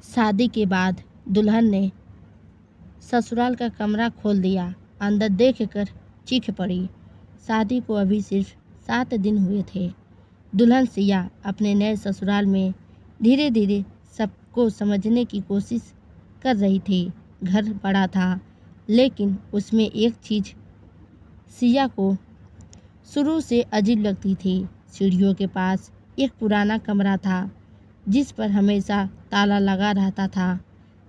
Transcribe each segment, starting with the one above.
शादी के बाद दुल्हन ने ससुराल का कमरा खोल दिया। अंदर देखकर चीख पड़ी। शादी को अभी सिर्फ 7 दिन हुए थे। दुल्हन सिया अपने नए ससुराल में धीरे धीरे सबको समझने की कोशिश कर रही थी। घर बड़ा था, लेकिन उसमें एक चीज़ सिया को शुरू से अजीब लगती थी। सीढ़ियों के पास एक पुराना कमरा था, जिस पर हमेशा ताला लगा रहता था।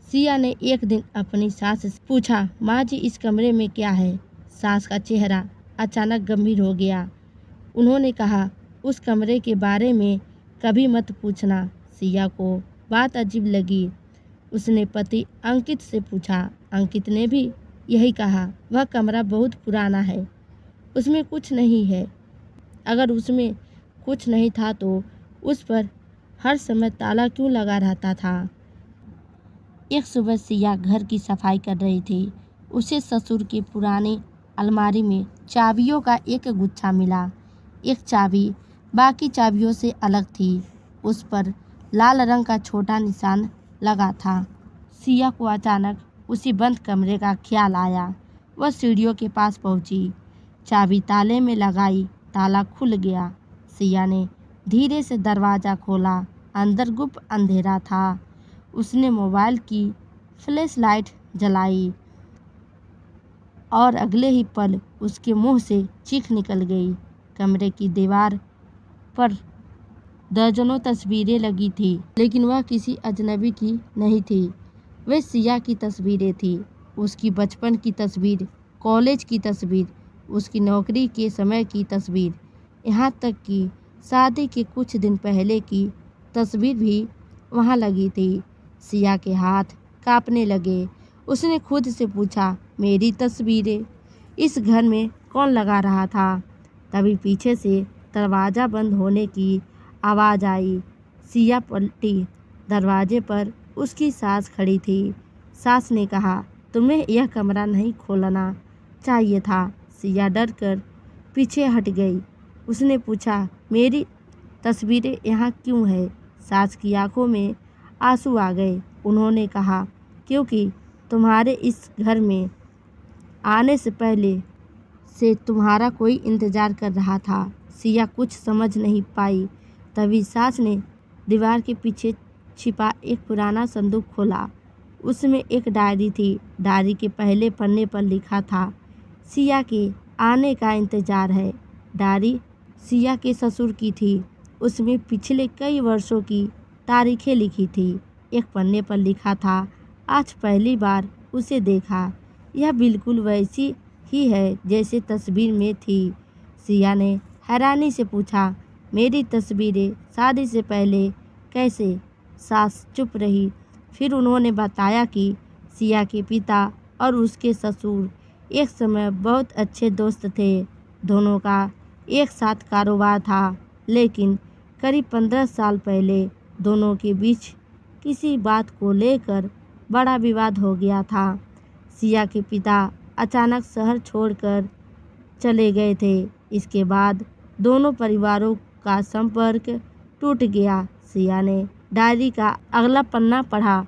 सिया ने एक दिन अपनी सास से पूछा, माँ जी, इस कमरे में क्या है? सास का चेहरा अचानक गंभीर हो गया। उन्होंने कहा, उस कमरे के बारे में कभी मत पूछना। सिया को बात अजीब लगी। उसने पति अंकित से पूछा। अंकित ने भी यही कहा। वह कमरा बहुत पुराना है, उसमें कुछ नहीं है। अगर उसमें कुछ नहीं था तो उस पर हर समय ताला क्यों लगा रहता था? एक सुबह सिया घर की सफाई कर रही थी। उसे ससुर की पुरानी अलमारी में चाबियों का एक गुच्छा मिला। एक चाबी बाकी चाबियों से अलग थी। उस पर लाल रंग का छोटा निशान लगा था। सिया को अचानक उसी बंद कमरे का ख्याल आया। वह सीढ़ियों के पास पहुंची, चाबी ताले में लगाई। ताला खुल गया। सिया ने धीरे से दरवाज़ा खोला। अंदर गुप्त अंधेरा था। उसने मोबाइल की फ्लैश लाइट जलाई और अगले ही पल उसके मुंह से चीख निकल गई। कमरे की दीवार पर दर्जनों तस्वीरें लगी थी, लेकिन वह किसी अजनबी की नहीं थी। वे सिया की तस्वीरें थी। उसकी बचपन की तस्वीर, कॉलेज की तस्वीर, उसकी नौकरी के समय की तस्वीर, यहाँ तक कि शादी के कुछ दिन पहले की तस्वीर भी वहाँ लगी थी। सिया के हाथ कांपने लगे। उसने खुद से पूछा, मेरी तस्वीरें इस घर में कौन लगा रहा था? तभी पीछे से दरवाज़ा बंद होने की आवाज़ आई। सिया पलटी। दरवाजे पर उसकी सास खड़ी थी। सास ने कहा, तुम्हें यह कमरा नहीं खोलना चाहिए था। सिया डर कर पीछे हट गई। उसने पूछा, मेरी तस्वीरें यहाँ क्यों है? सास की आंखों में आंसू आ गए। उन्होंने कहा, क्योंकि तुम्हारे इस घर में आने से पहले से तुम्हारा कोई इंतज़ार कर रहा था। सिया कुछ समझ नहीं पाई। तभी सास ने दीवार के पीछे छिपा एक पुराना संदूक खोला। उसमें एक डायरी थी। डायरी के पहले पन्ने पर लिखा था, सिया के आने का इंतज़ार है। डायरी सिया के ससुर की थी। उसमें पिछले कई वर्षों की तारीखें लिखी थी। एक पन्ने पर लिखा था, आज पहली बार उसे देखा। यह बिल्कुल वैसी ही है जैसे तस्वीर में थी। सिया ने हैरानी से पूछा, मेरी तस्वीरें शादी से पहले कैसे? सास चुप रही। फिर उन्होंने बताया कि सिया के पिता और उसके ससुर एक समय बहुत अच्छे दोस्त थे। दोनों का एक साथ कारोबार था, लेकिन करीब 15 साल पहले दोनों के बीच किसी बात को लेकर बड़ा विवाद हो गया था। सिया के पिता अचानक शहर छोड़कर चले गए थे। इसके बाद दोनों परिवारों का संपर्क टूट गया। सिया ने डायरी का अगला पन्ना पढ़ा।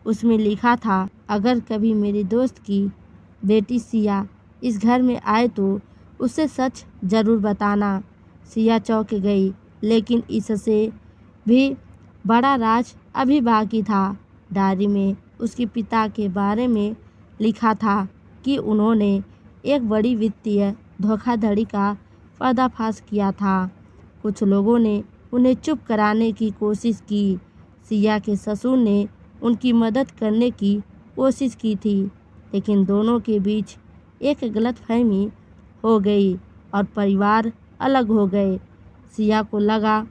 उसमें लिखा था, अगर कभी मेरे दोस्त की बेटी सिया इस घर में आए तो उसे सच ज़रूर बताना। सिया चौंक गई, लेकिन इससे भी बड़ा राज अभी बाकी था। डायरी में उसके पिता के बारे में लिखा था कि उन्होंने एक बड़ी वित्तीय धोखाधड़ी का पर्दाफाश किया था। कुछ लोगों ने उन्हें चुप कराने की कोशिश की। सिया के ससुर ने उनकी मदद करने की कोशिश की थी, लेकिन दोनों के बीच एक गलतफहमी हो गई और परिवार अलग हो गए। सिया को लगा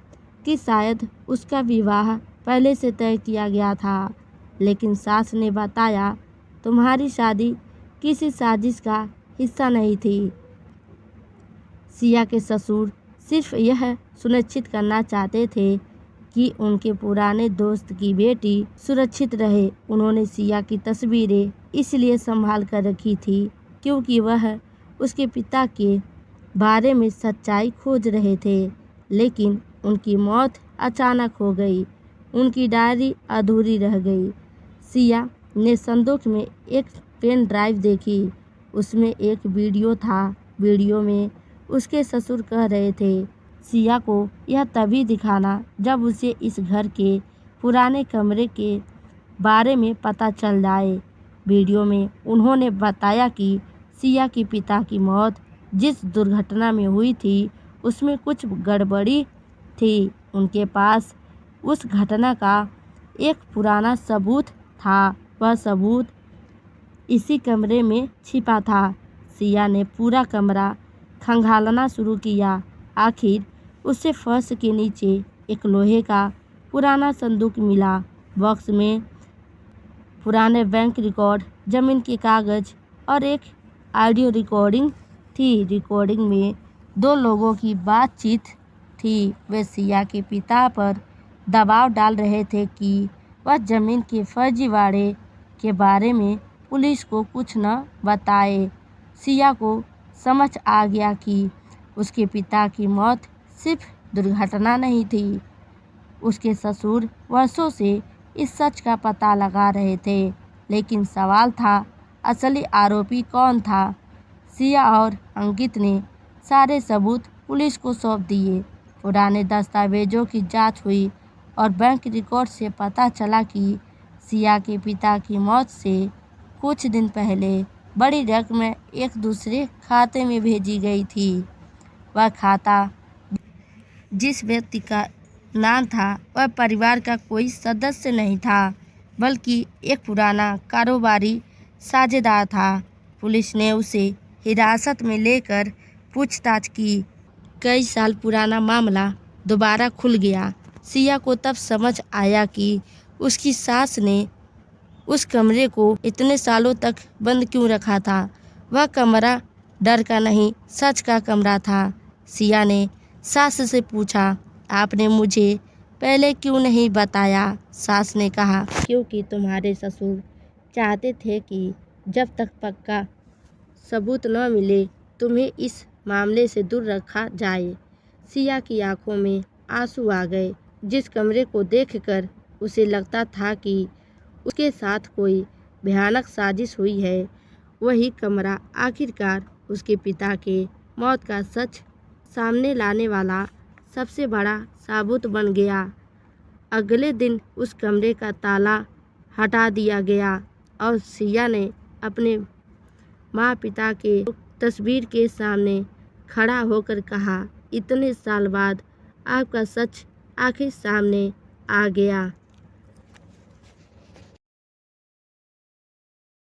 कि शायद उसका विवाह पहले से तय किया गया था, लेकिन सास ने बताया, तुम्हारी शादी किसी साजिश का हिस्सा नहीं थी। सिया के ससुर सिर्फ यह सुनिश्चित करना चाहते थे कि उनके पुराने दोस्त की बेटी सुरक्षित रहे। उन्होंने सिया की तस्वीरें इसलिए संभाल कर रखी थी क्योंकि वह उसके पिता के बारे में सच्चाई खोज रहे थे, लेकिन उनकी मौत अचानक हो गई। उनकी डायरी अधूरी रह गई। सिया ने संदूक में एक पेन ड्राइव देखी। उसमें एक वीडियो था। वीडियो में उसके ससुर कह रहे थे सिया को यह तभी दिखाना जब उसे इस घर के पुराने कमरे के बारे में पता चल जाए। वीडियो में उन्होंने बताया कि सिया के पिता की मौत जिस दुर्घटना में हुई थी उसमें कुछ गड़बड़ी थी। उनके पास उस घटना का एक पुराना सबूत था। वह सबूत इसी कमरे में छिपा था। सिया ने पूरा कमरा खंगालना शुरू किया। आखिर उसे फर्श के नीचे एक लोहे का पुराना संदूक मिला। बॉक्स में पुराने बैंक रिकॉर्ड, जमीन के कागज और एक ऑडियो रिकॉर्डिंग थी। रिकॉर्डिंग में 2 लोगों की बातचीत थी। वे सिया के पिता पर दबाव डाल रहे थे कि वह जमीन के फर्जीवाड़े के बारे में पुलिस को कुछ न बताए। सिया को समझ आ गया कि उसके पिता की मौत सिर्फ दुर्घटना नहीं थी। उसके ससुर वर्षों से इस सच का पता लगा रहे थे। लेकिन सवाल था, असली आरोपी कौन था? सिया और अंकित ने सारे सबूत पुलिस को सौंप दिए। पुराने दस्तावेजों की जांच हुई और बैंक रिकॉर्ड से पता चला कि सिया के पिता की मौत से कुछ दिन पहले बड़ी रकम एक दूसरे खाते में भेजी गई थी। वह खाता जिस व्यक्ति का नाम था वह परिवार का कोई सदस्य नहीं था, बल्कि एक पुराना कारोबारी साझेदार था। पुलिस ने उसे हिरासत में लेकर पूछताछ की। कई साल पुराना मामला दोबारा खुल गया। सिया को तब समझ आया कि उसकी सास ने उस कमरे को इतने सालों तक बंद क्यों रखा था। वह कमरा डर का नहीं, सच का कमरा था। सिया ने सास से पूछा, आपने मुझे पहले क्यों नहीं बताया? सास ने कहा, क्योंकि तुम्हारे ससुर चाहते थे कि जब तक पक्का सबूत न मिले तुम्हें इस मामले से दूर रखा जाए। सिया की आंखों में आंसू आ गए। जिस कमरे को देखकर उसे लगता था कि उसके साथ कोई भयानक साजिश हुई है, वही कमरा आखिरकार उसके पिता के मौत का सच सामने लाने वाला सबसे बड़ा सबूत बन गया। अगले दिन उस कमरे का ताला हटा दिया गया और सिया ने अपने माँ पिता के तस्वीर के सामने खड़ा होकर कहा, इतने साल बाद आपका सच आखिर सामने आ गया।